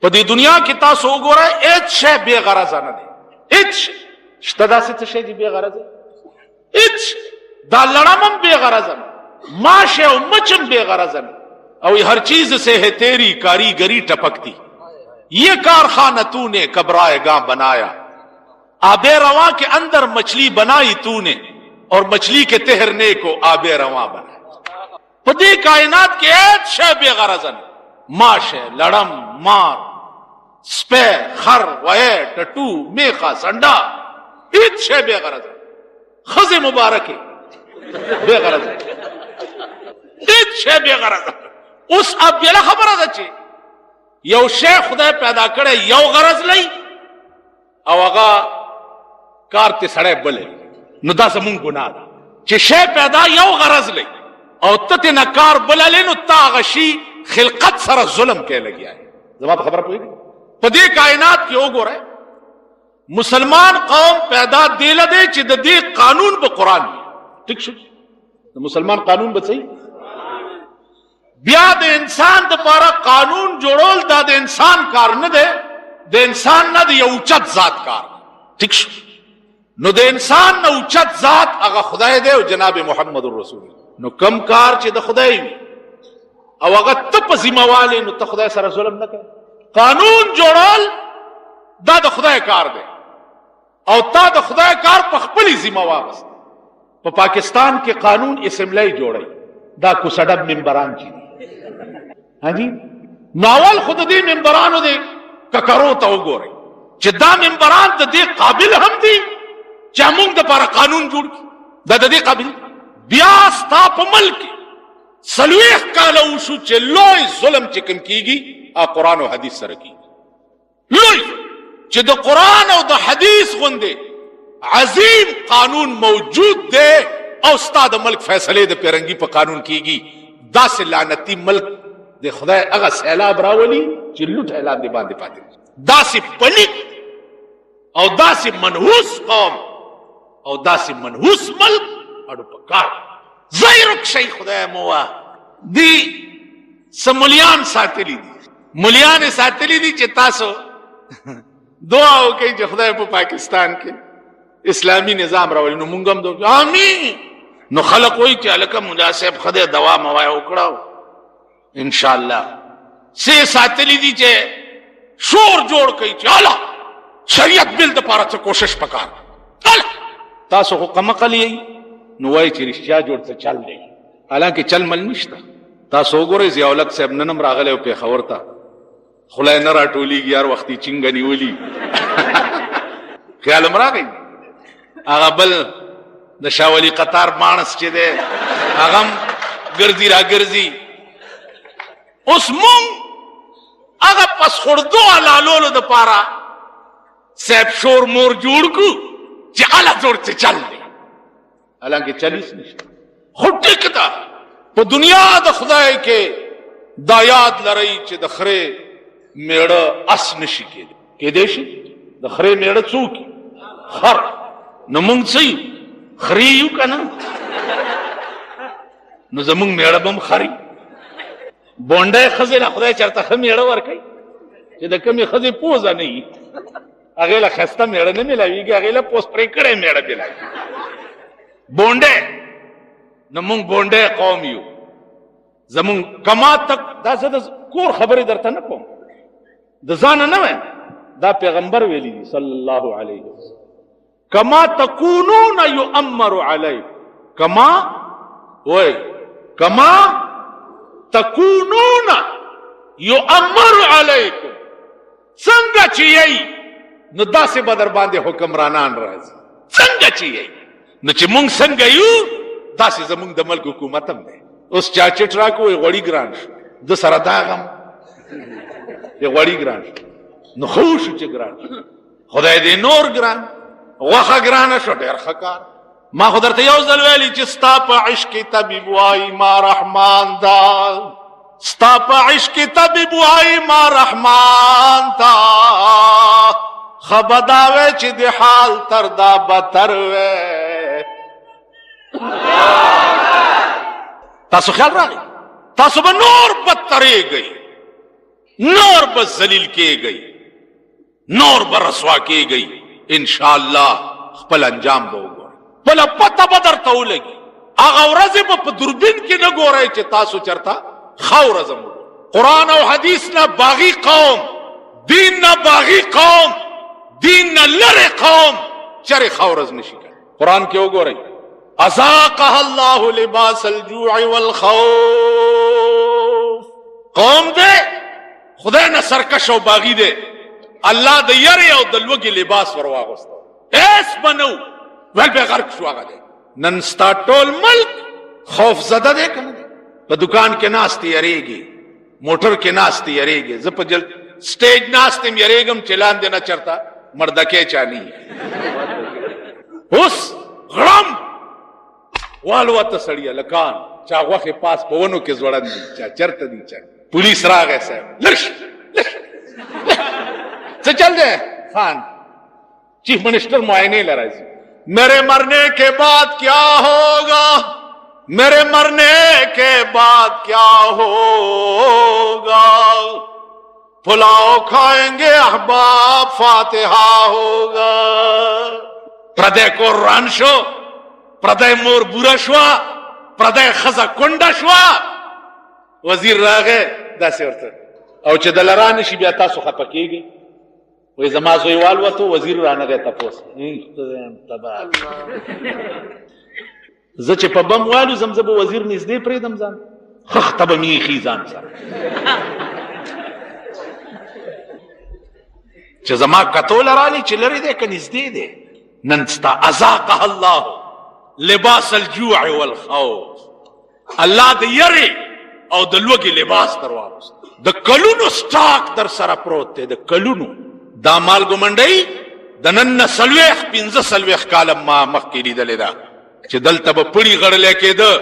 په دې دنیا کې تاسو وګورئ هیڅ شی بې غرضه نه دی. هیڅ شته داسې څه شی چې بې غرضه؟ هیڅ. دا لړم هم بې غرضه نه، ماش او مچ هم بې غرضه نه. اور ہر چیز سے ہے تیری کاریگری ٹپکتی، یہ کارخانہ تو نے کبرائے گاں بنایا، آب رواں کے اندر مچھلی بنائی تو نے اور مچھلی کے تہرنے کو آب رواں بنایا. پدی کائنات کے ایک شے بے غرض نہیں. ماش ہے، لڑم، مار، سپے، خر، وے، ٹٹو، میخا، سنڈا، ایک شے بے غرض ہے. خز مبارک بے غرض ہے، ایک شے بے غرض ہے. اوس اب بلا خبره ده چې یو شی خدای پیدا کړی یو غرض لئی او هغه کار ته سړی بلې، نو دا زمونږ ګناه ده چې شی پیدا یو غرض لئی او ته نه کار بللی، نو تا هغه شي خلقت سره ظلم کې لګیا ہے. زما په خبره پوهېږئ؟ په دې کائنات کې وګورئ مسلمان قوم پیدا دیله دی چې د دې قانون به قرآن وي. ټیک شو؟ د مسلمان قانون به څه بیا د انسان د پاره قانون جوړول دا د انسان کار نه دی، د انسان نه د یو اوچت ذات کار. ٹھیک شو؟ نو د انسان نه اوچت ذات هغه خدای دی او جناب محمد رسول الله. نو کم کار چې د خدای وي او هغه ته په ذمہواله، نو ته خدای سره ظلم نه کوي. قانون جوړول دا د خدای کار دی او تا د خدای کار په خپل ذمہ واغست. په پاکستان کې قانون اسمبلی جوړي، دا کو سډب منبران چي ہاں جی ناول خود دې منبرانو دې ککرو ته وګورئ چې دا منبران د دې قابل هم دي چې موږ د لپاره قانون جوړ کړي. دا د دې قابل. بیا ستا په ملک سلويخ کاله وشو چې لوی ظلم چې کوم کیږي قرآن او حدیث سره کیږي. لوی چې د قرآن او د حدیث غوندې عظیم قانون موجود دی او ستا د ملک فیصله د پیرنګي په قانون کیږي. دا سه لعنتی ملک د خدای هغه سیلاب راولي چې لوټ اعلان دی باندې پاتې. دا سه پلیت او دا سه منحوس قوم او دا سه منحوس ملک اډو پکار زیرک شي خدای موا دی سملیان ساتلی دي. مليان ساتلی دي چې تاسو دعا وکړئ چې خدای په پاکستان کې اسلامی نظام راولي. نو مونږ هم دوی امين. نو خلق وای چې الکه مناسب خدای دوا موای وکړو ان شاء الله. سه ساتلی دي چې شور جوړ کړي چې الله شریعت بل د پاره څه کوشش وکړ. تاسو خو کمقلی نو وای چې رښتیا جوړ څه چل دی، حالانکه چل مل نشته. تاسو وګورئ ضیاء الحق صاحب نن راغلی او پیښور ته خلای نه راټولیږي هر وختي چنګ نیولي خیال راغی. هغه بل د شاولی قطار مانس چې دی هغه ګرځي را ګرځي. اوس مونږ هغه پس خردو علالولو د پاره صاحب شور مور جوړ کو چې اله جوړ څه چل دی، حالانکه چلیس نشته. خو ټیک ده په دنیا د خدای کې دا یاد لرئ چې د خره میړه اس نشي کېدی شي. د خره میړه څوک خر. نو مونږ څه خري یو کنه، نو زمونږ میړه بم خري. بونډه خزه له خدای چرته خه میړه ورکي چې د کمی خزه پوزه نه وي هغه له خسته میړه نه ملويږي، هغه له پوس پرې کړه میړه بلای. بونډه نو مونږ بونډه قوم یو. زمونږ کما تک دا زده کور خبره درته نه کوم، د ځان نه وای، دا پیغمبر ویلی دی صلی الله علیه وسلم کما تکونون یؤمر علیکم. کما وای کما تکونون یؤمر علیکم، څنګه چې یی نو داسې بدر باندې حکمرانان راځي. څنګه چې یی نو چې مونږ څنګه یو داسې زمونږ د ملک حکومت هم دی. اوس چا چټ راکوي غوړی ګران شو د سره داغم یې غوړی ګران شو نو خو شو چې ګران شو. خدای دې نور ګران وخه ګران شو ډېر ښه کار. ما خو درته یو ځل ویلي چې ستا په عشق طبیب وایي ما رحمان دا، ستا په عشق طبیب وایي ما رحمان دا، خبرداوي چې د حال تر دا بتر وي. تاسو خیال راغی تاسو به نور بدترېږئ. نور بس ذلیل کے گئی، نور برسوا کے گئی، انشاءاللہ خپل انجام به وګورئ، بله پته به درته ولګي. هغه ورځې به په دوربین کې نه ګورئ چې تاسو چرته ښه ورځ هم. قرآن او حدیث نه باغی قوم، دین نه باغی قوم، دین نه لرې قوم چرې ښه ورځ نشي کولی. قرآن کې وګورئ، اذاقها الله لباس الجوع والخوف. قوم دے خدای نه سرکش او باغی دے، الله د یری او د لوږې لباس ور واغوسته، ایس بنو ول به غرق شو. هغه دی نن ستا ټول ملک خوف زده دی که نه دی؟ په دکان کې ناست یریږي، موټر کې ناست یریږي، زه په سټیج ناست یم یریږم چې لاندې نه چرته مردکې چانی. اوس غړم والوته سړیه لکان چا غوښې پاس په ونو کې ځوړند دي، چا چرته دي، چا پولیس راغی صاحب لرش څه چل دی خان چیف منسٹر معائنے لراځي. میرے مرنے کے بعد کیا ہوگا، میرے مرنے کے بعد کیا ہوگا، پلاؤ کھائیں گے احباب فاتحہ ہوگا. پردے کو ران شو، پردے مور بورا شوا، پردے خزا کنڈا شوا. وزیر راغه داسې ورته او چې د لران شي بیا تاسو خپه کېږئ. وې زما زوی والوته وزیر رانغی تپوس زه چې په بم والو زم زه به وزیر نږدې پرېږدم ځان خخته به مې ایښي ځان سره چې زما کتوله رالي چې لرې دی که نږدې دی. نن ستا اذاقها الله لباس الجوع والخوف، الله د یرې او د لوږې لباس در واغوست. د کلونو سټاک در سره پروت دی، د کلونو. دا مالګو منډۍ د نن نه 45 کاله ما مخکې لیدلې ده چې دلته به پړي غړلی کېده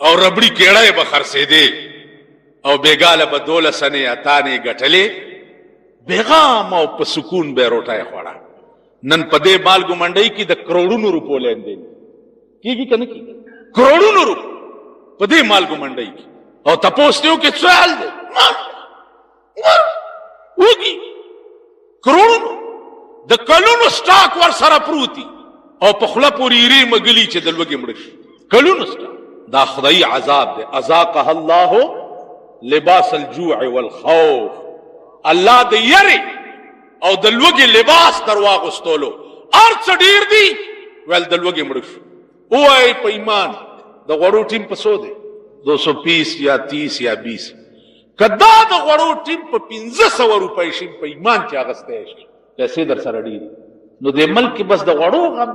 او ربړي کېړی به خرڅېدې او بېګاله به 12 انې اتانې ګټلې، بېغام او په سکون به یې روټۍ خوړه. نن په دې مالګو منډۍ کې د کروړونو روپو لین دین کېږي که نه کېږي؟ کروړونو روپو په دې مالګو منډۍ کې. او تپوس دی وکړې څه حال دی؟ وږي کروڑونو د کلونو سټاک ور سره پروتي او په خوله پورې ایرې مګلي چې د لوږې مړه شي. کلونو سټاک. دا خدایي عذاب دی. اذاقها الله لباس الجوع والخوف، الله د یرې او د لوږې لباس در واغوستولو. هر څه ډېر دي ویل د لوږې مړه شو. ووایئ په ایمان د غوړو ټیم په څو دی؟ 220 یا 30 یا 20. که دا د غوړو ټیم په 1500 روپۍ شي په ایمان چې اغستی شي، پیسې در سره ډېرې نو دې ملک کې بس د غوړو غم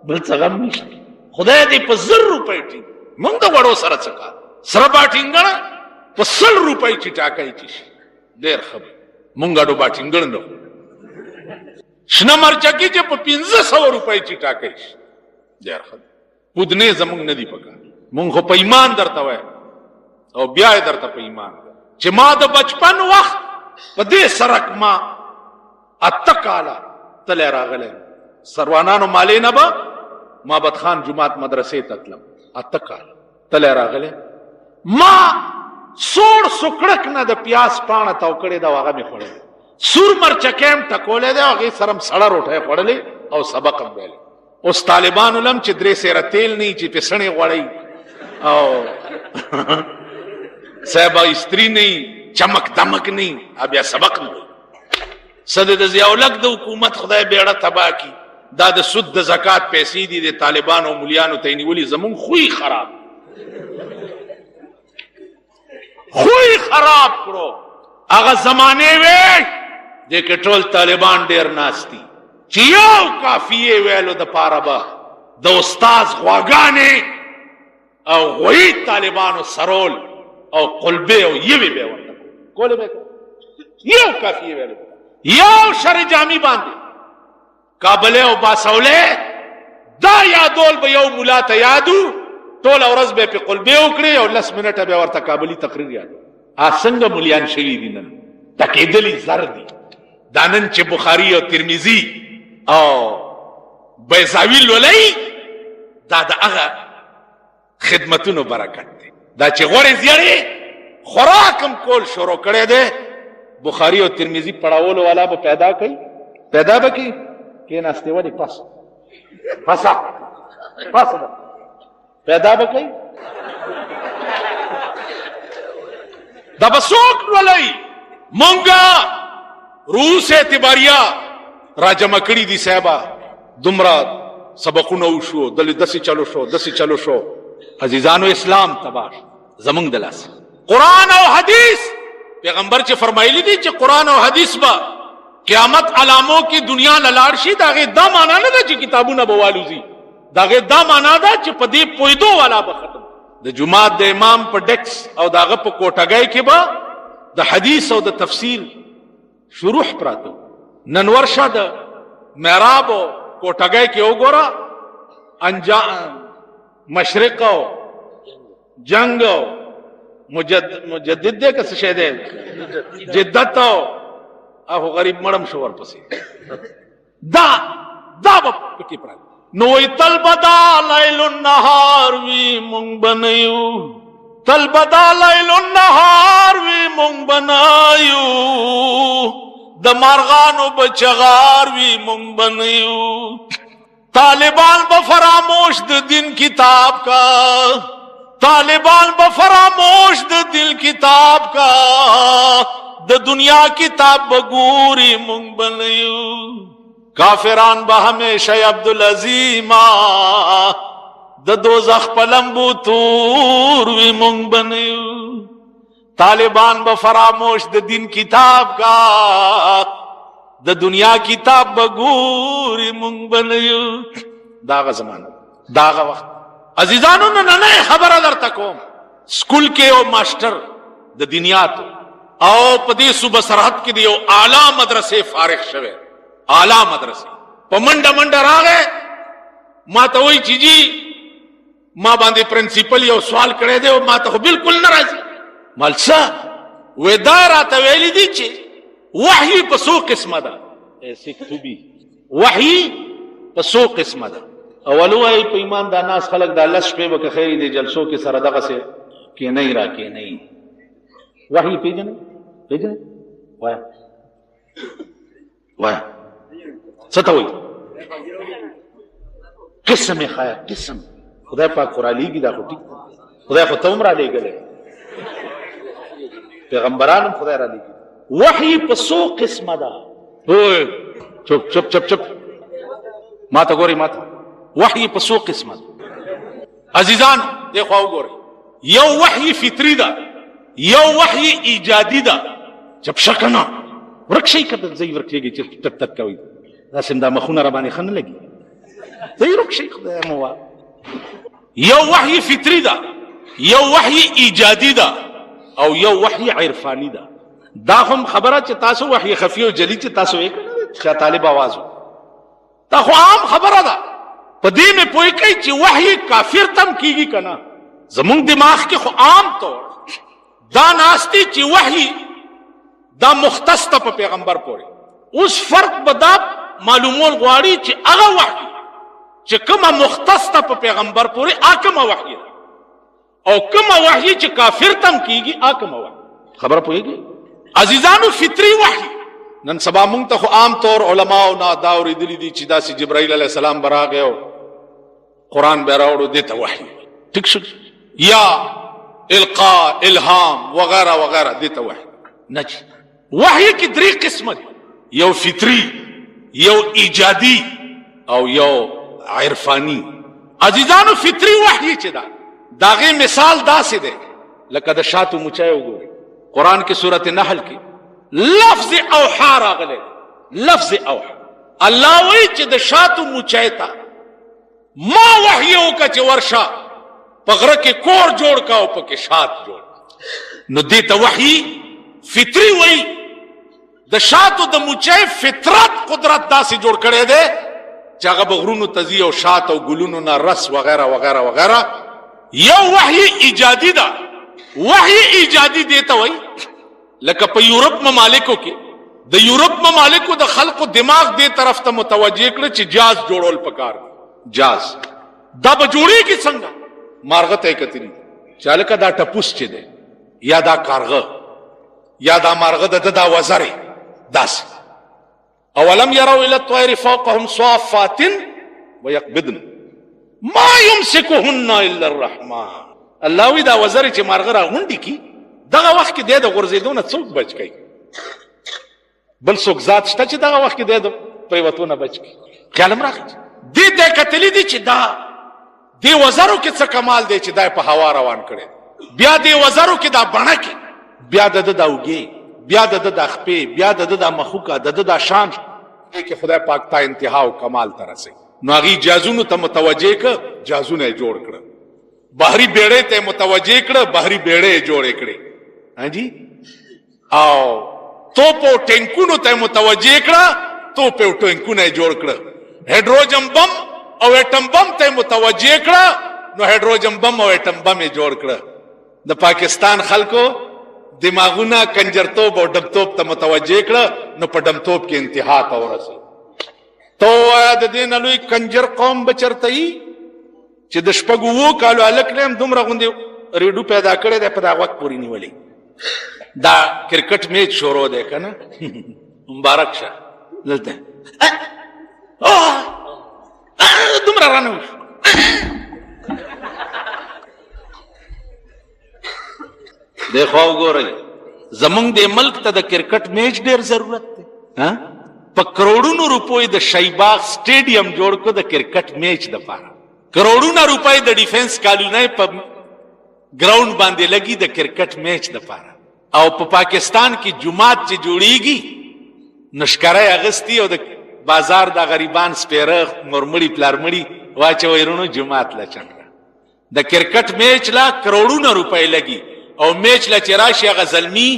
بل څه غم نشته. خدای دې په 1000 روپۍ ټیم موږ د غوړو سره څه کار؟ سره باټینګڼه په 100 روپۍ چې ټاکی چې شي ډېر ښه به موږ اډو باټینګڼ نه شنه مرچکي چې په 1500 روپۍ چې ټاکی شي ډېر ښه. پودنې زموږ نه دي پکار. موږ خو په ایمان درته وایم او بیا یې درته په ایمان چې ما د بچپن وخت په دې سرک ما 8 کاله تلی راغلی سروانانو مالې نه به مابد خان جماعت مدرسې ته تلم. 8 کاله تلی راغلی ما سوړ سکړک نه د پیاز پاڼه تاو کړې ده او هغه مې خوړلی. سور مرچکی هم ټکولی دی او هغې سره هم سړه روټۍ خوړلې او سبق هم ویلی. اوس طالبانو لم چې 3 سیره تیل نه چې پې سڼې غوړی او صاحب استری نه چمک دمک نه بیا سبق نه وي. صد د ضیاءالحق د حکومت خدای بیړه تباه کی. دا د سود د زکات پیسې دي د طالبانو او ملیانو ته نیولي. زمون خوی خراب خوی خراب کړو. هغه زمانه وې د کټول طالبان ډیر ناشتي چې یو کافیه ویلو د پاره به د استاد غواګانې او غوی طالبانو سرول او قلبه او یوی به ورته کوله به یو کافیه ویلو یو شر جامی باندې کابل او باسوله دا یادول به یو مولا ته یادو ټول ورځ به په قلبه وکړي او 10 منټه به ورته کابلی تقریر یاد. څنګه مولیان شوي دي نن تکیدلی زر دي. دا نن چې بخاری او ترمذی او بیضاوی لولای دا د هغه خدمتونو برکت دی. دا چې غوړې زیړې خوراکم کول شروع کړی دی बुखारी और तिरमिजी पढ़ावल वाला वो पैदा बकी के नास्ते वाली फसा पैदा बकी दबसोक वाली मोंगा रूस एतबारिया राजा मकड़ी दी साहबा दुमरा सबकुन उशो दली दसी चलो शो अजीजानो इस्लाम तबाश जमंग दलास कुरान और हदीस पैगंबर चे फरमाइली दी चे कुरान और हदीस बा क़यामत अलामों की दुनिया ललाड़शी दागे दा माना ना चे किताबू ना बवालूजी दागे दा माना दा चे पदी पोइदो वाला बखतम द जुमात द इमाम पर डेक्स और दागे पर कोटागय के बा द हदीस और द तफसीर शुरूह प्रातो ननवर्षा द मेहराब कोटागय के ओगोरा अंजाम मशरिक जंग मुजद्दिद के सशेदे जिद्दत आहो गरीब मड़म शोर पसी दा पकी प्रात नोई तलबदा लैलुन नहार वी मुंग बनयू तलबदा लैलुन नहार वी मुंग बनायू द मारगानो बचगार वी मुंग बनयू तालिबान बफरामोश द दिन किताब का तालिबान बफरामोश द दिल किताब का द दुनिया किताब बगूरी मुंग बनयू काफिरान बहमेशा अब्दुल अजीमा द दोज़ख पलंबू तूर वी मुंग बनयू तालिबान बफरामोश द दिन किताब का द दुनिया किताब बगूरी मुंग बनयू दागा जमाना दागा वक्त अजीजानों ने नए खबर अदर तको स्कूल के ओ मास्टर द दुनिया तो आओ पदी सुबह सरहद के दियो आला मदरसे फारिग शवे आला मदरसे पमंडा मंडा आ गए मां तो वही चीजी मां बांधे प्रिंसिपल यो सवाल करे दे मां तो बिल्कुल नाराज मलसा वेदारा तवेली दीचे वही पसो किस्म दा ऐसे तुबी वही पसो किस्म दा अवलु आई पे ईमान दा नास खलक दा लश पे बक खैरी दे जलसों के सर दगा से के नहीं रा के नहीं वही पेजन वाया सता हुई किस्म खाया किस्म खुदा पाक कुराली की दा खुटी खुदा को तुमरा ले गले पैगंबरान खुदा रा ले वही पसो किस्म दा ओए चुप चुप चुप चुप माता गोरी माता वही पसो किस्म अजीजान देखो आओ गोरी यो वही फित्री दा यो वही इजादी दा जब शकना वृक्षी कर जई वृक्षी तक तक कवि रसम दा मखुना रबानी खन लगी जई वृक्षी खुदा मवा यो वही फित्री दा यो वही इजादी दा और यो वही इरफानी दा दाखम खबरा च तासो वही खफी और जली च तासो एक क्या तालिब आवाज हो ताखो आम खबरा दा पदी में पोई कई च वही काफिर तम कीगी कना जमुन दिमाग के खो आम तौर दा नास्ती च वही दा मुख्तस ता पैगंबर पोरे उस फर्क बदा मालूमोल ग्वाड़ी च अगा वही च कमा मुख्तस ता पैगंबर पोरे आकमा वही और कमा वही च काफिर तम कीगी आकमा वही खबर पोएगी अजीजानु फित्री वही नन सबा मुंग तो आम तौर उलमाओ ना दाउरी दिली दी चिदा सी जिब्राइल अलैहि सलाम बरा गयो कुरान बेराउडो देता वही ठीक से या इल्का इल्हाम वगैरह वगैरह देता वही नजी वही की दरी किस्मत यो फित्री यो इजादी और यो इरफानी अजीजानु फित्री वही चिदा दागे मिसाल दा से दे लकद शातु मुचायो गो कुरान की सूरत नहल की लफ्ज औहा रागले लफ्ज औहा अल्लाह वही चिद शातु मुचायता मां वहियों का च वर्षा पगर के कोर जोड़ का ऊपर के साथ जोड़ नुदी तो वही फित्री वही द शातु द मुचाय फितरत कुदरत दा से जोड़ करे दे चागा बगरूनु तजी और शात और गुलूनु ना रस वगैरह वगैरह वगैरह यो वही इजादी दा वही इजादी देता वही लक यूरोप ममालिकों के द यूरोप ममालिकों द खल्क को दिमाग दे तरफ त मुतवज्जे कर जाज जोड़ोल पकार जाज दब जोड़ी की संगा मार्गत है कतरी चाल का दा टपुस चे दे या दा कारग یا دا مارغه د دا وزرې داسې. اولم يروا الى الطير فوقهم صافات ويقبضن ما يمسكهن الا الرحمن. الله وی دا وزرې چې مارغه را غونډي کی دغه وخت کې د غورځېدو نه څوک بچ کوي؟ بل څوک ذات شته چې دغه وخت کې د پریوتو نه بچ کوي؟ خیال راغی دې ته کتلی دي چې دا دې وزرو کې څه کمال دی چې دا په هوا روان کړي. بیا دې وزرو کې دا بڼه کې بیا د د اوږې بیا د د خپې بیا د د مخوکه د د شان کې خدای پاک تا انتها او کمال ته رسي. نو هغه جازونو ته متوجه ک جازونه جوړ کړ، بحری بیړې ته متوجه کړ، بحری بیړې جوړې کړې. ها جی او توپ او ټینکونو ته متوجه کړ، توپ او ټینکونه جوړ کړ. هایدروجن بم او اټم بم ته متوجه کړ، نو هایدروجن بم او اټم بم جوړ کړ. د پاکستان خلکو دماغونه کنجرتوب او ډبتوب ته متوجه کړ، نو په ډمتوب کې انتها ته ورسېد. تو د دې نه لوی کنجر قوم بچرته ای چې د شپږو 7 کالو الک لم دومره غوندي ریډو پیدا کړی دی په دا وخت پورې نیولې. دا کرکټ میچ شروع دی کنه مبارک شه دلته دومره رانه دیکھو وګورئ زمونږ د ملک ته د کرکټ میچ ډیر ضرورت دی. په کروڑونو روپۍ د شایباغ سټیډیم جوړ کو د کرکټ میچ د پاره، کروڑونو روپۍ د ډیفنس کالونی په ګراوند باندې لګي د کرکټ میچ د پاره. او په پاکستان کې جمعات چې جوړیږي نشکرای اغستی او د بازار د غریبان سپیره مرمړی پلارمړی واچوي رونو جمعات لچن د کرکټ میچ لا کروڑونو روپۍ لګي او میچ لا چراشي غزلمی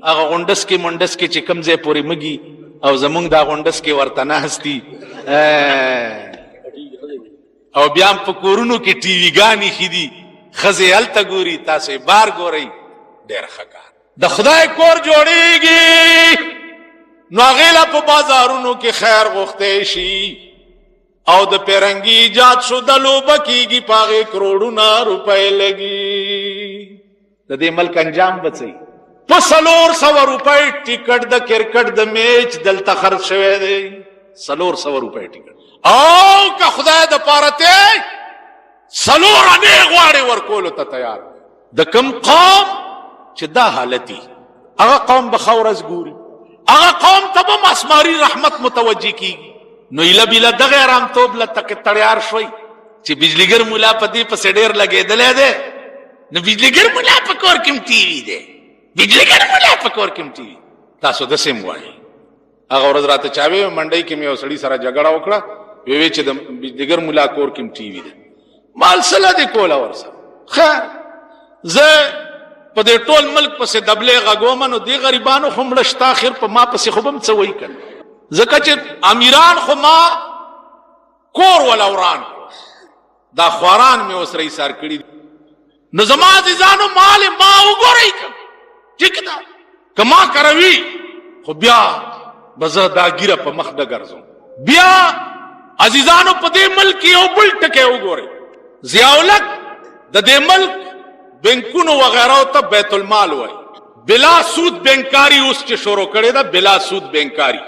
هغه غونډس کې منډس کې چې کمزې پوری مګي او زمونږ دا غونډس کې ورته نه هستی او بیا په کورونو کې ټي وی ګانی خېدي خزه الته ګوري تاسو بار ګورئ ډېر ښه د خدای کور جوړیږي نو غیلا په بازارونو کې خیر غوښته شي او د پیرنګي ایجاد شو د لوبه کېږي پاغه کروڑونه روپۍ لګي. د دې ملک انجام بچي په 400 روپۍ ټیکټ د کرکټ د میچ دلته خرڅ شوی دی. 400 روپۍ ټیکټ او که خدای د پارته 4 نه غواړي ورکول ته تیار. د کم قوم چې دا حالتي هغه قوم به خورز ګوري، هغه قوم ته به مسماري رحمت متوجي کیږي. نو ایله بیله دغه آرام توب لته تړیار شوي چې بجلیګر مولا په دې پسې ډېر لګېدلی دی. نو بجلیګر مولا په کور کې ټي وي دی، بجلیګر مولا په کور کې ټي وي. تاسو د سیم وایي هغه ورځ راته چاوي منډۍ کې مې یو سړي سره جګړه وکړه، وی چې د بجلیګر مولا کور کې ټي وي دی. مال سله دی کوله ورسره خیر زه په دې ټول ملک پسې دبلې غږوم نو دې غریبانو خو مړه شته اخر په ما پسې خو به څه وایي کنه ځکه چې امیران خو ما کور ولوران دا خواران مې اوس رئیس سار کړي. نو زما عزیزانو مال ما وګورئ ټیک ده که ما کروي خو بیا به زه دا ګیره په مخ نه ګرځم. بیا عزیزانو په دې ملک یو بل ټکی وګورئ ضیاءالحق د دې ملک بینکونو وغیرہ ته بیت المال وای بلا سود بینکاری اوس چې شروع کړي دا بلا سود بینکاری.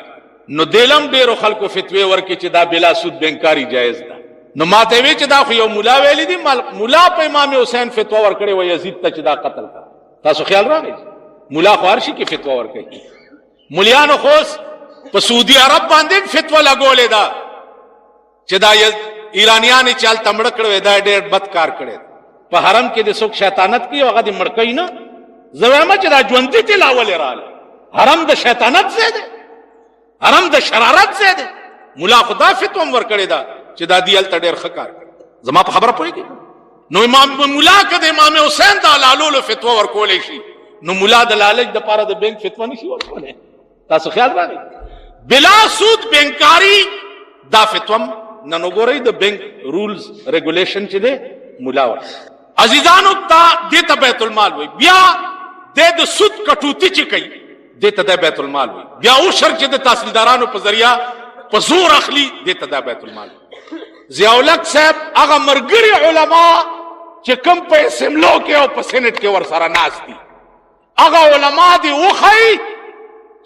نو دلم ډیرو خلکو فتوی ورکړي چې دا بلا سود بینکاری جایز ده. نو ماته وی چې دا خو یو مولا ویلی دی مولا په امام حسین فتوا ورکړي و یزید ته چې دا قتل کړه. تاسو خیال راغی مولا خو هر شي کې فتوا ورکړي. مولیانو خو په سعودي عرب باندې فتوا لګولې ده چې دا ایرانیان چال تمړ کړو دا ډېر بد کار کړي. په حرم کې د څوک شیطانت کوي هغه د مړکې نه زوامه چې دا ژوندې تلاول رااله. حرم د شیطانت ځای دی، حرم د شرارت ځای دی. مولا خدا فتوا ورکړي دا چې دا دی الته ډېر ښه کار کوي. زما په خبره پوهېږي نو امام مولا که د امام حسین د لالولو فتوا ورکولی شي نو مولا د لالچ دپاره د بینک فتوا نشي ورکولی. تاسو خیال راغی بلا سود بینکاری دا فتوا نن وګورئ د بینک رولز ریګولیشن چې دی مولا ور عزیزانو تا دیتا بیت المال وی. بیا د سود کټوتی چې کوي دیتا د بیت المال وی. بیا او شر چې د تحصیلدارانو په ذریعہ په زور اخلي دیتا د بیت المال وی. ضیاءالحق صاحب هغه مرګري علما چې کوم په اسمبلو کې او په سېنات کې ور سره ناس دي اغا علماء دی وخی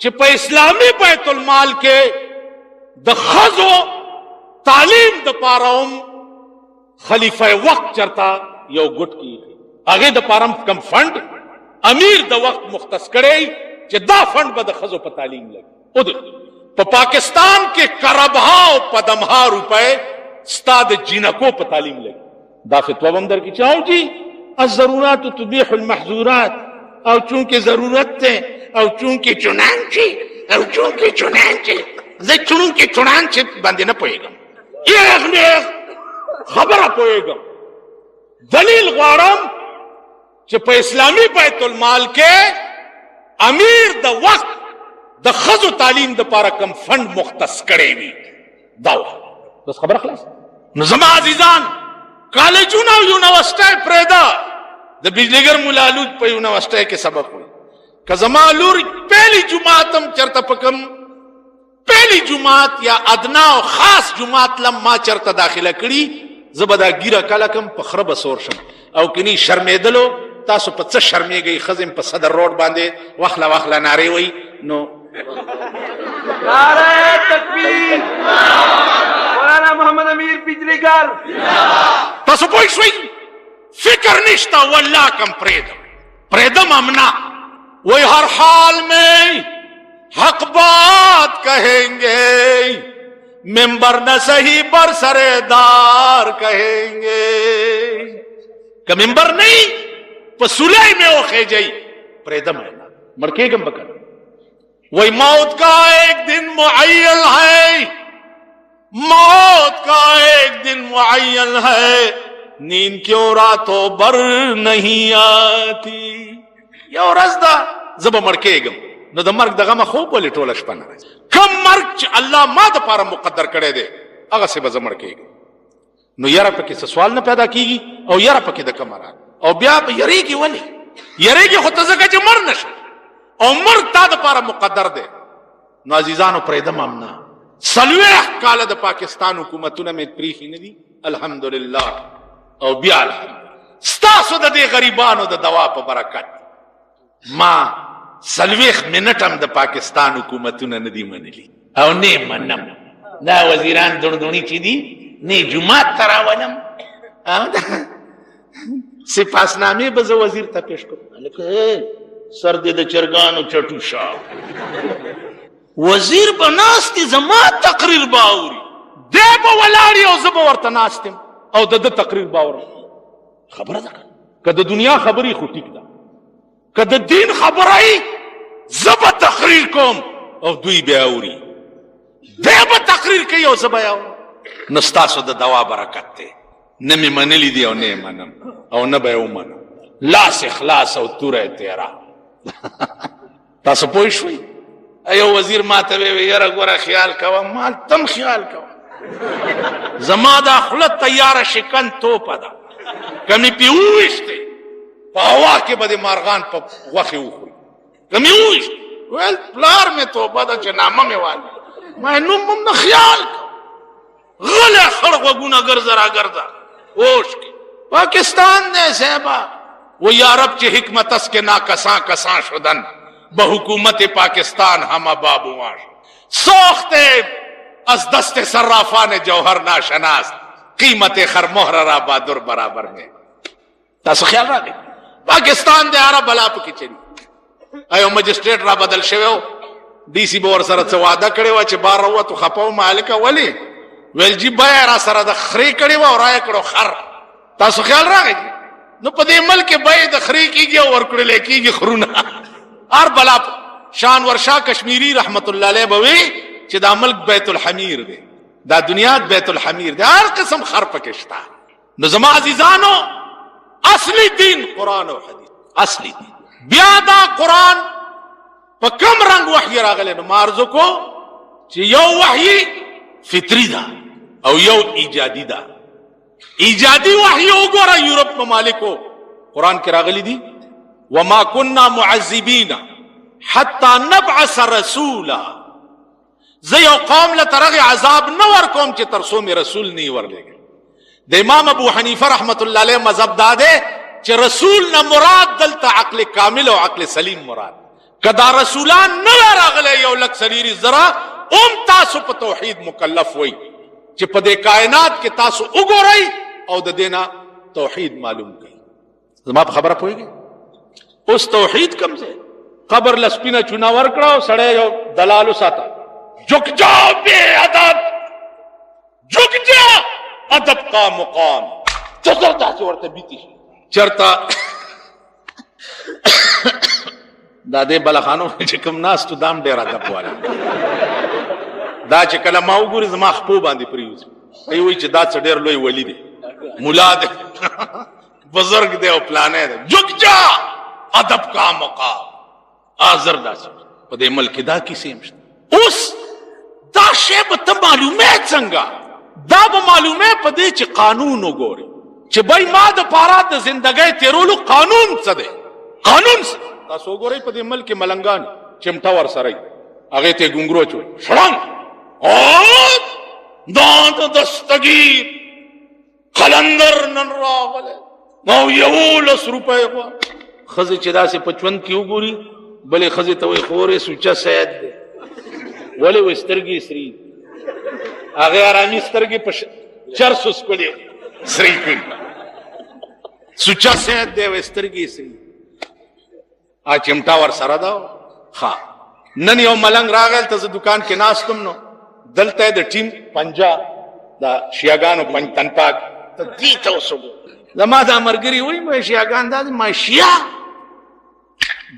چې په اسلامی بیت المال کې د خزو تعلیم د پاروم خلیفہ وقت چرتا یو ګټ کی هغه د پارم کم فند امیر د وخت مختص کړي چې دا فند به د خزو په تعلیم لګي. او په پاکستان کې کربها او پدمها روپے استاد جنکو په تعلیم لګي. دا فتوا هم در کې چاو جی الضرورات تبيح المحظورات او چونکه ضرورت ته او چونکه چنانچه زه چونکه چنانچه باندې نه پوهیږم یې خبره پوهیږم. دلیل غواړم چې په اسلامی بیت المال کې امیر د وخت د خزو تعلیم د پاره کم فند مختص کړي وي. دا بس خبره خلاص. نو زما عزیزان کالجونه او یونیورسيټي پرېدا د بجلیګر مولالود په یونیورسيټي کې سبق وي. که زما لور پہلی جماعت هم چرته پکم پہلی جماعت یا ادنا او خاص جماعت لم ما چرته داخله کړي زبدا ګیره کله کم په خرب سور شم او کني شرمېدلو تاسو په څه شرمېږئ خزم په صدر روډ باندې واخله ناری وي نو نعرہ تکبیر مولانا محمد امیر بجلیګر تاسو پوه شئ فکر نشتا والله کم پریدم امنا وہی ہر حال میں حق بات کہیں گے ممبر نہ صحیح پر سردار کہیں گے کہ ممبر نہیں پسولائی میں وہ خیجائی پریدم ہے مڑکے گم بکر وہی موت کا ایک دن معین ہے موت کا ایک دن معین ہے نیند کیوں راتوں بر نہیں آتی یو ورځ ده زه به مړ کېږم نو د مرګ د غمه خوب ولې ټوله شپه نه راځي. کم مرګ چې الله ما دپاره مقدر کړی دی هغسې به زه مړ کېږم. نو یره پکې څه سوال نه پیدا کېږي او یره پکې د کومه راغله او بیا به یریږي. ولې یریږي؟ خو ته ځکه چې مړ نه شې او مرګ تا دپاره مقدر دی. نو عزیزانو پرېږدم هم نه. 40 کاله د پاکستان حکومتونه مې پریښي نه دي الحمدلله او بیا الحمدلله ستاسو د دې غریبانو د دوا په برکت ما 40 منټ هم د پاکستان حکومتونه نه دي منلي او نه منم. دا وزیران دړدونی چې دي نه جمعات ته راولم سپاسنامې به زه وزیر ته پیش کوم هلکه سر دې د چرګانو چټو شه وزیر به ناست زما تقریر به اوري دی به ولاړ او زه به ورته ناست یم او د ده تقریر به اورم. خبره ده که د دنیا خبرې خو ټیک ده که د دین خبره زه به تقریر کوم او دوی بیا اوري دی به تقریر کوي او زه به یې اورم. نو ستاسو د دوا برکت دی. نه مې منلي دي او نه یې منم او نه به یې ومنم. لاس اخلاص او توره تیرا تاسو پوه شوئ. یو وزیر ما ته ویې یاره ګوره خیال کوه ما تم خیال کوه زما دا خوله تیاره شکن توپه ده که مې پې وویشتې په هوا کې به د مارغان په غوښې وخوري که مې وویشتې ویل پلار مې توبه ده چې نامه مې والي ما نوم هم نه خیال کوه غلی خړ غوږونه ګرځه را ګرځه اوش کې پاکستان دے صحبا وہ یارب چی حکمت اس کے ناکساں کساں شدن بحکومت پاکستان ہم بابواش سوختے از دست صرافان جوہر ناشناس قیمت خرمہر را بادر برابر میں تاسو خیال را گئی پاکستان دے عرب بلا پکی چلی ایو مجسٹریٹ را بدل شویو ڈی سی بور سره څه وعده کړی و چې بار وروته خپاو مالکه ولی ویل جی بیا را سره د خرې کړی و او رای کړو خر تاسو خیال راغی نو په دې ملک بیا د خرې کیږي او ورکړل کیږي خرونه هر بلا شان ورشا کشمیری رحمت الله علیه بوي چې دا ملک بیت الحمیر دی دا دنیا بیت الحمیر دی هر قسم خر پکې شته. نو زما عزیزانو اصلی دین قرآن او حدیث اصلی دین بیا دا قرآن په کم رنگ وحی راغلی نو مارزو کو چې یو وحی فطری دا او یو ایجادی دا. ایجادی وحی وګوره یورپ ممالکو قرآن کې راغلی دی وما كنا معذبین حتى نبعث رسولا زه یو قوم له ترغه عذاب نه ورکوم چې تر څو مې رسول نه ورلېږي. د امام ابو حنیفه رحمت الله علیه مذهب دا ده چې رسول نه مراد دلته عقل کامل او عقل سلیم مراد. کدا رسولان نه راغله یو لک سلیری زرا تاسو په توحید مکلف وای چې په دې کائنات کې تاسو وګورئ او د دینا توحید معلوم کړئ. زما په خبره پوهیږئ؟ اوس توحید کم ځای قبر لسپینه چونه ورکړه او سړی یو دلالو ساته جھک جاؤ بے ادب جھک جا ادب کا مقام چرتا چې ورته بیتی چرتا دا دې بلخانو چې کوم ناس تو دام ډیر ادب واله دا چې کله ما وګوري زما خپو باندې پریوز وای چې دا څ ډیر لوی ولی دی مولا دی بزرگ دی او پلانې دی جھک جا ادب کا مقام آزر داسې په دې ملک دا کیسې مشته. اوس دا شی به ته معلومه څنګه؟ دا به معلومه په دې چې قانون وګوري چې بای ما د پاره د زندګۍ تیرولو قانون څه دی. قانون تاسو وګورئ په دې ملک ملنګان چمټا ور سره هغه ته ګونګرو چوي شړنګ او دا د دستگیر قلندر نن راغله نو یو لس روپۍ غوا خزه چې داسې پچوند کې وګوري بلې خزه ته وي خورې سوچا سید دی ولې وسترګي سری هغه آرامي سترګي په چرسو سکولي سری کړي سوچا سید دی وسترګي سری ا چمټا ور سره دا ها نن یو ملنګ راغل ته دکان کې ناستم نو دلته د ټیم پنجا دا شیاګانو پنځ تن پاک ته دي ته وسو زما دا مرګري وای مې شیاګان دا ما شیا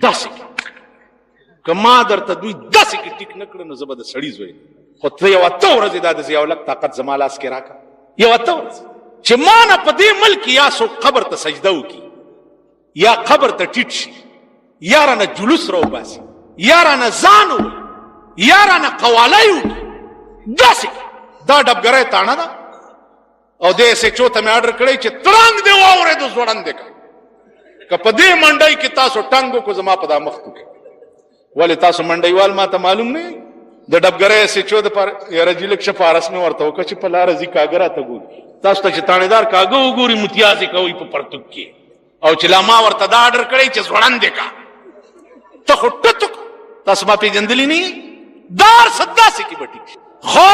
داسې کما درته دوی داسې کې ټیک نکړه نو زبر د سړی زوی خو ته یو اته ورځې دا د زیاولک طاقت زما لاس کې راکا یو اته ورځې چې ما نه په دې ملک یا سو قبر ته سجده وکي یا قبر ته ټیټ شي یا رانه جلوس راو باسي یا رانه ځان وي یا رانه قوالی وکي داسې دا ډبګری تاڼه ده او دې SHO ته مې آرډر کړی چې ترنګ دې واورېدو ځوړند دی که په دې منډۍ کې تاسو ټنګ وکړو زما په دا مخ کې ولې تاسو منډیوال ما ته معلوم نه د ډبګری SHO د پر یاره جلک شفارس مې ورته وکړه چې په لاره ځي کاګره ته ګوري تاسو ته چې تاڼېدار کاګه وګوري متیازې کوي په پرتوک کې او چې لا ما ورته دا آرډر کړی چې ځوړند دی کا ته خو ټتک تاسو ما پېژندلی نه دار سداسې کې به ټیک شي خو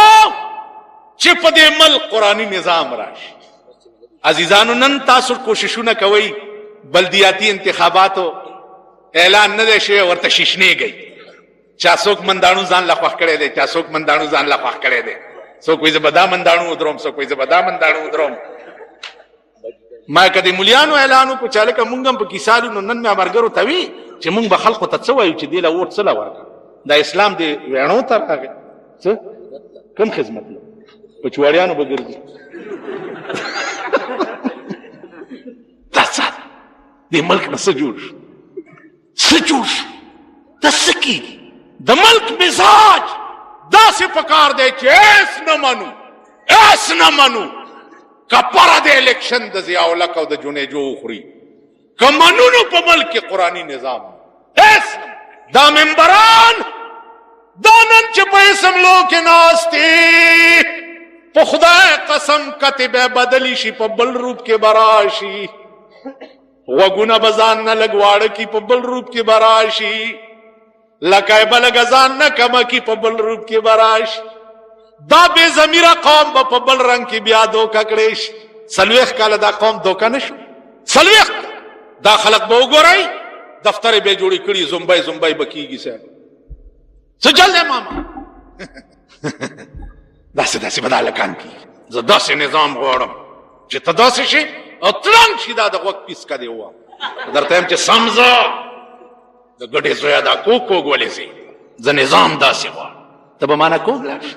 چې په دې ملک قرآني نظام راشي. عزیزانو نن تاسو کوششونه کوئ بلدیاتی انتخاباتو اعلان نه دی شوی ورته ششنېږئ چا څوک منداڼو ځان له خوښ کړی دی چا څوک منداڼو ځان له خوښ کړی دی څوک وایي زه به دا منداڼو ودروم څوک وایي زه به دا منداڼو ودروم. ما که د مولیانو اعلان وکړو چې هلکه مونږ هم په کیسالو نو نن مې ملګرو ته وي چې مونږ به خلقو ته څه وایو چې دې له ووټ څه له ورکړه دا اسلام دې ویڼو ته راغی څه کوم خدمت له په چوړیانو به ګرځي دا څه دې ملک نه څه جوړ شو څه جوړ شو دا څه کېږي د ملک مزاج داسې پکار دی چې ایس نه منو ایس نه منو کپره د الیکشن د ضیاءالحق او د جنیجو وخوري که منو نو په ملک کې قرآني نظام ایس دا ممبران دا نن چې په اسمبلو کې ناستې په خدای قسم کتبه بدلی شي په بل روپ کې براشي غوږونه به ځان نه لږ واړه کي په بل روپ کې براشي لکه به لږ ځان نه کمه کي په بل روپ کې براشي دا بې ضمیره قوم به په بل رنګ کې بیا دوکه کړی شي. 40 کاله دا قوم دوکه نه شو 40 دا خلق به وګورئ دفتر به جوړې کړي زمبۍ زمبۍ به کېږي صاحب څه چل دی ماما داسې داسې به دا هلکان کېږي زه داسې نظام غواړم چې ته داسې شي او ترنګ شي دا د غوږ پیسکه دې ووه درته یم چې سمزه د ګډې زویه دا کوږ کوږ ولې ځې زه نظام داسې غواړم ته به مانه کوږ لاړ شي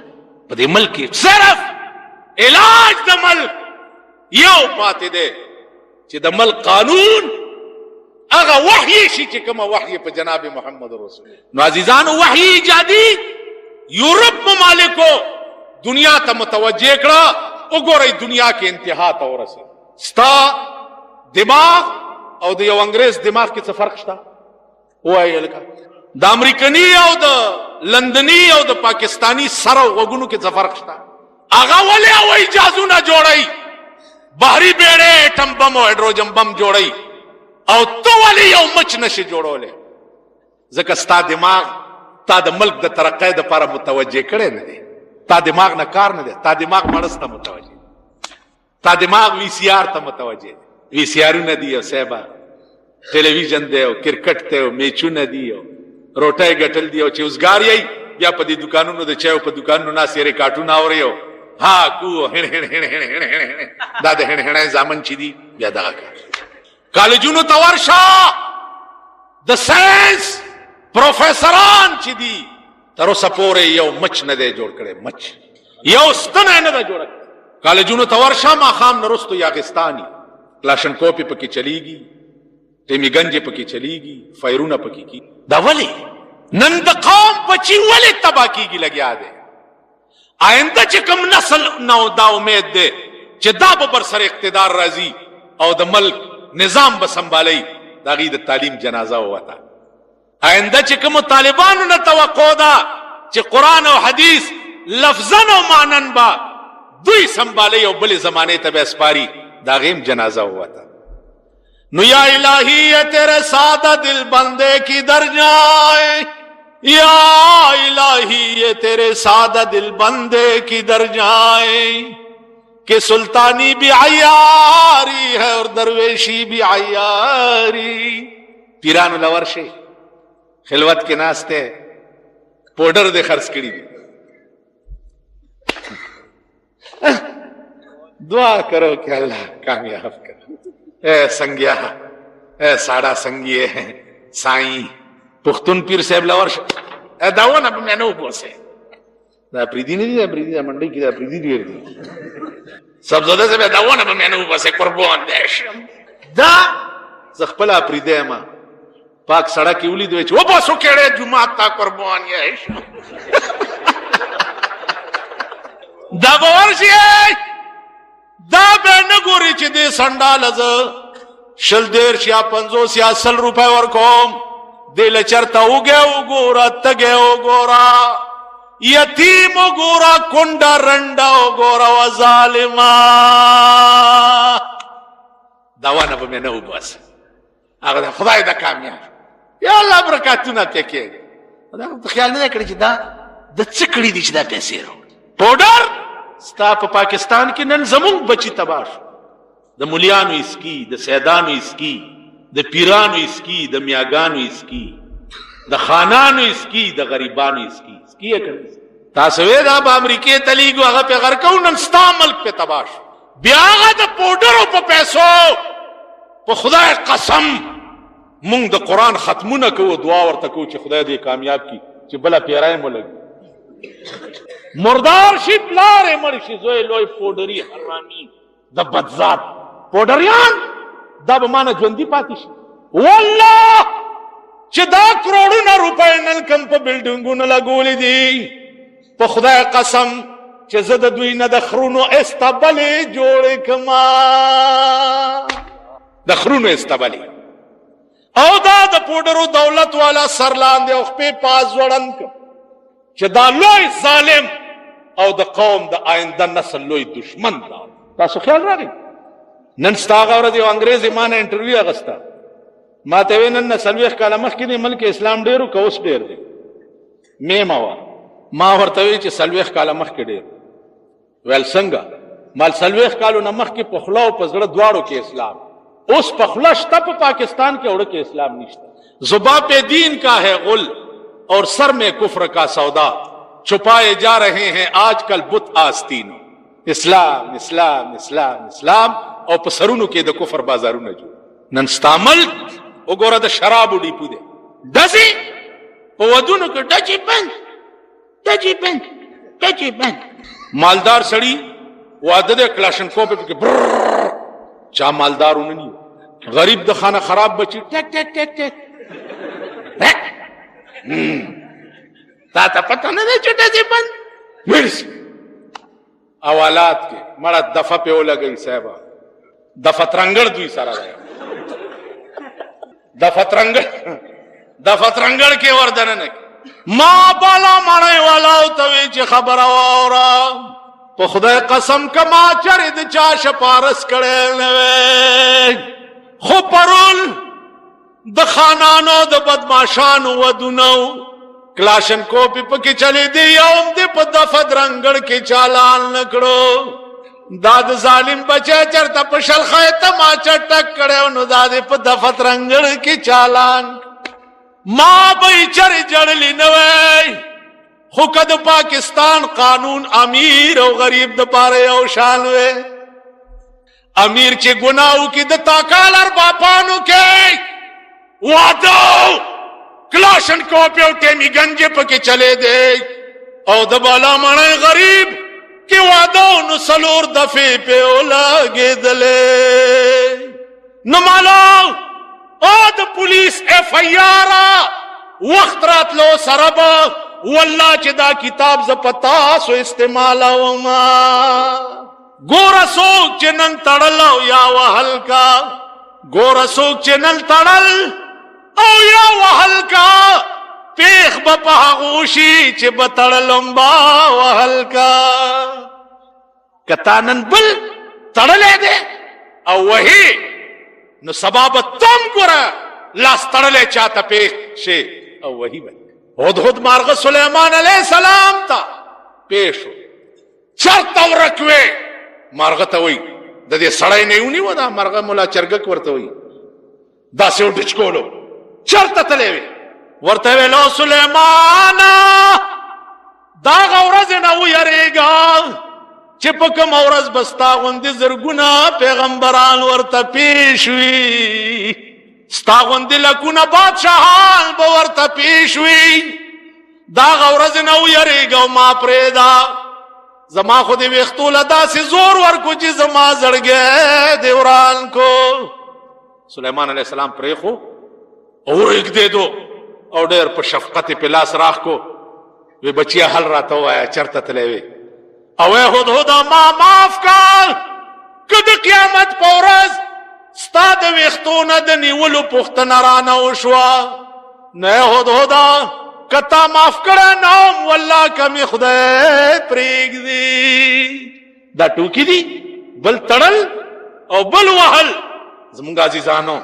په دې ملک کې صرف علاج د ملک یو پاتې دی چې د ملک قانون هغه وحی شي چې کومه وحی په جناب محمد رسول نو عزیزانو وحی ایجادي یورپ ممالکو دنیا ته متوجه کړه وګورئ دنیا کې انتها ته ورسېد ستا دماغ او د یو انګریز دماغ کې څه فرق شته ووایئ لکه د امریکني او د لندني او د پاکستانی سر او غوږونو کې څه فرق شته هغه ولې هوایي جهازونه جوړئ بحري بیړۍ اټم بم او هایډروجن بم جوړئ او تو ولی یو مچ نشي جوړولی ځکه ستا دماغ تا د ملک د ترقۍ دپاره متوجه کړی نه دی تا دماغ نه کار نه دی تا دماغ مړس ته متوجه تا دماغ وی سی آر ته متوجه دی وی سی آرونه دي او صاحبه ټلویزیون دی او کرکټ دی او میچونه دي او روټۍ ګټل دي او چې اوسګار یې بیا په دې دکانونو د چایو په دکانونو ناست یې ریکارډونه اوري او ها کو هڼ هڼ هڼ هڼ هڼ هڼ دا د هڼ هڼ زامن چې دي بیا دغه کار کالجونو ته ورشه د ساینس پروفیسران چې دي تر اوسه پورې یو مچ نه دی جوړ کړی مچ یو ستنه نه ده جوړه کالجونو ته ورشه ماښام نه رستو یاغستاني کلاشنکوف پکې چلیږي ټیمی ګنجې پکې چلیږي فایرونه پکې کی دا ولې نن د قوم بچي ولې تباه کیږي لګیا دی آینده چې کوم نسل نو دا امید دی چې دا به بر سر اقتدار راځي او د ملک نظام به سنبالي د هغې د تعلیم جنازه ووته آینده چې کومو طالبانو نه توقع ده چې قرآن او حدیث لفظا او معنن به دوی سنبالي او بلې زمانې ته به اسپاري د هغې هم جنازه ووته نو یا الہی یہ تیرے سادہ دل بندے کی در جائے یا الہی یہ تیرے سادہ دل بندے کی در جائے کہ سلطانی بھی عیاری ہے اور درویشی بھی عیاری پیرانو لورشے خلوت کے ناستے پوڈر دے خرچ کری دی دعا کرو کہ اللہ کامیاب کرو اے سنگیا اے ساڑا سنگیے سائیں پختون پیر صاحب لور اے داونه په مینو بوسه دا پریدی نه دی دا پریدی دا منډي کې دا پریدی ډیر دی سبزاده صاحب داونه په مینو بوسه قربان دې دا زخپلا پریدی ما پاک سړک کې ولید و باسو کېړې جمعه تا قربان یې دا ورشي دا به نه ګوري چې دې سنډال ز شل دیر یا 50 یا 100 روپے ورکوم دل چرته وګه وګورا تګه وګورا یتیم وګورا کونډا رنډا وګورا وظالما دا ونه به نه وبس هغه خدای دا کامیاب یا الله برکاتونه پکې دا خیال نه کړی چې دا د څکړې دي چې دا پیسې وروړي پودر ستا په پاکستان کې نن زمونږ بچی تباش د مولیانو اسکی د سیدانو اسکی د پیرانو اسکی د میاګانو اسکی د خانانو اسکی د غریبانو اسکی اسکی کړي تاسو وې دا په امریکای تلیګو هغه په غرکو نن ستا ملک په تباش بیا هغه د پودر په پیسو په خدای قسم مونږ د قران ختمونه کوو دعا ورته کوو چې خدای دې کامیاب کړي چې بلا پیرای مو لګي مردار شي پلارې مړ شي زوی لوی پودري حرامي د بدذات پودریان دا به مانه ژوندي پاتې شي والله چې دا کروڑونه روپۍ نن کم په بلډینګونو لګولې دي په خدای قسم چې زه د دوی نه د خرونو استبلې جوړې کما د خرونو استبلې او دا د پودرو دولت والا سرلاندې او خپې پاس وړن چې دا لوی ظالم او د قوم د آینده نسل لوی دشمن دا تاسو خیال راغی نن ستاغه ورځ یو انګريز ایمانه انټرویو اغستا ما ته وینن سلويخ کاله مخکې ملک اسلام ډیرو کوس ډیر دی ما ورته وی چې سلويخ کاله مخکې ډیر ویل څنګه مال سلويخ کالو نه مخکې په خلا او په زړه دواړو کې اسلام اوس په خلا شته په پاکستان کې وړو کې اسلام نشته زبا په دین کا ہے غل اور سر میں کفر کا سودا چھپائے جا رہے ہیں آج کل بت آستینوں اسلام اسلام اسلام اسلام او په سرونو کې د کفر بازارونه جوړ نن استعمال وګوره د شرابو ډیپو دی داسې په ودونو کې ډچی بند مالدار سړی واده د کلاشنکوف په کې چا مالدارونه ني غریب د خانه خراب بچي ټک ټک ټک ټک تا ته پته نه ده چې ډچی بند ورسي اوالات کې مړه دفه په ولګي صاحب دفه ترنګړ دوی سره دی دفه ترنګړ کې وردن نه ما بالا مړی والا او ته چې خبر اورا په خدای قسم کما چرې د چا شپارس کړي نه خو پرول د خانانو د بدماشانو ودونو کلاشن کوپی پکی چلی دی یوم دی پا دفت رنگڑ کی چالان نکڑو داد ظالم بچے چرتا پا شلخای تماچا ٹک کڑے انو دادی پا دفت رنگڑ کی چالان ماں بھئی چر جڑلی نوے خود پاکستان قانون امیر او غریب د پاره او شانوے امیر چه گناہو کی د تاکالر باپانو کے وادو کلاشن کوپی او ٹیمی گنجے پکی چلے دے او د بالا مانے غریب کی وادو نسلور دفے پہ اولا گے دلے نمالو او د پولیس FIR وقت رات لو سربا واللہ چی دا کتاب زپتاسو استعمالا وما گورا سوک چی نن تڑلو یا وحل کا گورا سوک چی نن تڑل او یا وحل کا پیخ بپا غوشی چی بتڑلم با وحل کا کتانن بل تڑلے دے او وہی نو سبابت تم گورا لاس تڑلے چاہتا پیخ شے او وہی بل ہدہد مارغ سلیمان علیہ السلام تا پیشو چرتا ورکوے مارغ تا وی دا دے سڑائی نیونی و دا مارغ مولا چرگک ورتا وی دا سیو ڈچکولو چرتا تلے وی ورتا وی لو سلیمانا دا غورز نو یریگا چپکم اورز بستا غندی زرگونا پیغمبران ورتا پیشوی ستا غندی لکونا بادشاہان باورتا پیشوی دا غورز نو یریگا ما پریدا زما خودی ویختول دا سی زور ورکو چی زما زرگے دیوران کو سلیمان علیہ السلام پریخو اور ایک دے دو اور دیر پر شفقت پلاس راخ کو وی بچیا حل راتا ہوا ہے چرتا تلیوی اوے ہدہدا ما معاف کال کد قیامت پورز ستا د ویختون د نیولو پختن رانا وشوا نه هدهدا کتا معاف کړه نوم والله کمی خدای پریگ دی دا ټوکی دی بل تړل او بل وهل زمونږ عزیزانو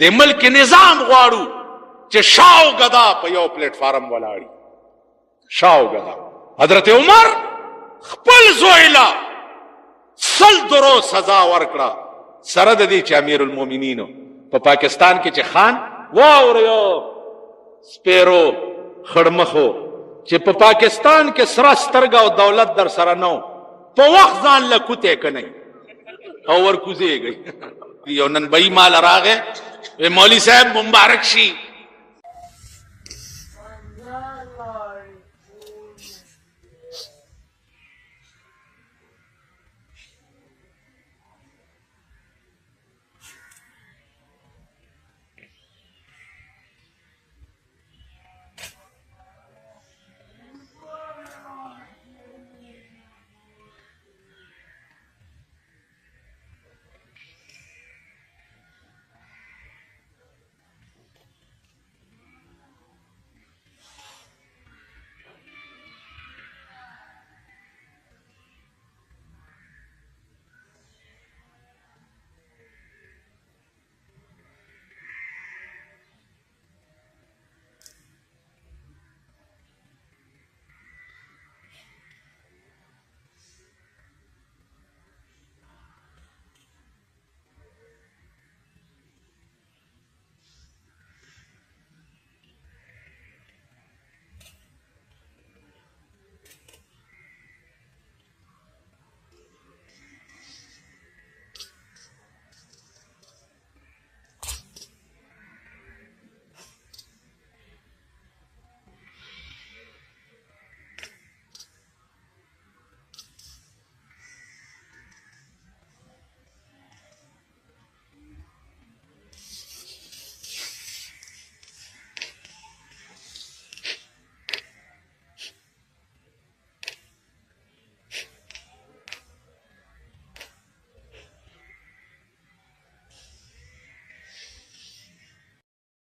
د ملک نظام غواړو چې شاو غدا په یو پلیټ فارم ولاړی شاو غدا حضرت عمر خپل زویلا سل درو سزا ورکړه سره د دې چې امیر المؤمنینو په پاکستان کې چې خان واوریو سپیرو خړمخو چې په پاکستان کې سره سترګه او دولت در سره نو په وخت ځان لکوته کني او ورکوزیږي یو نن بې مال راغې مولوی صاحب مبارک شي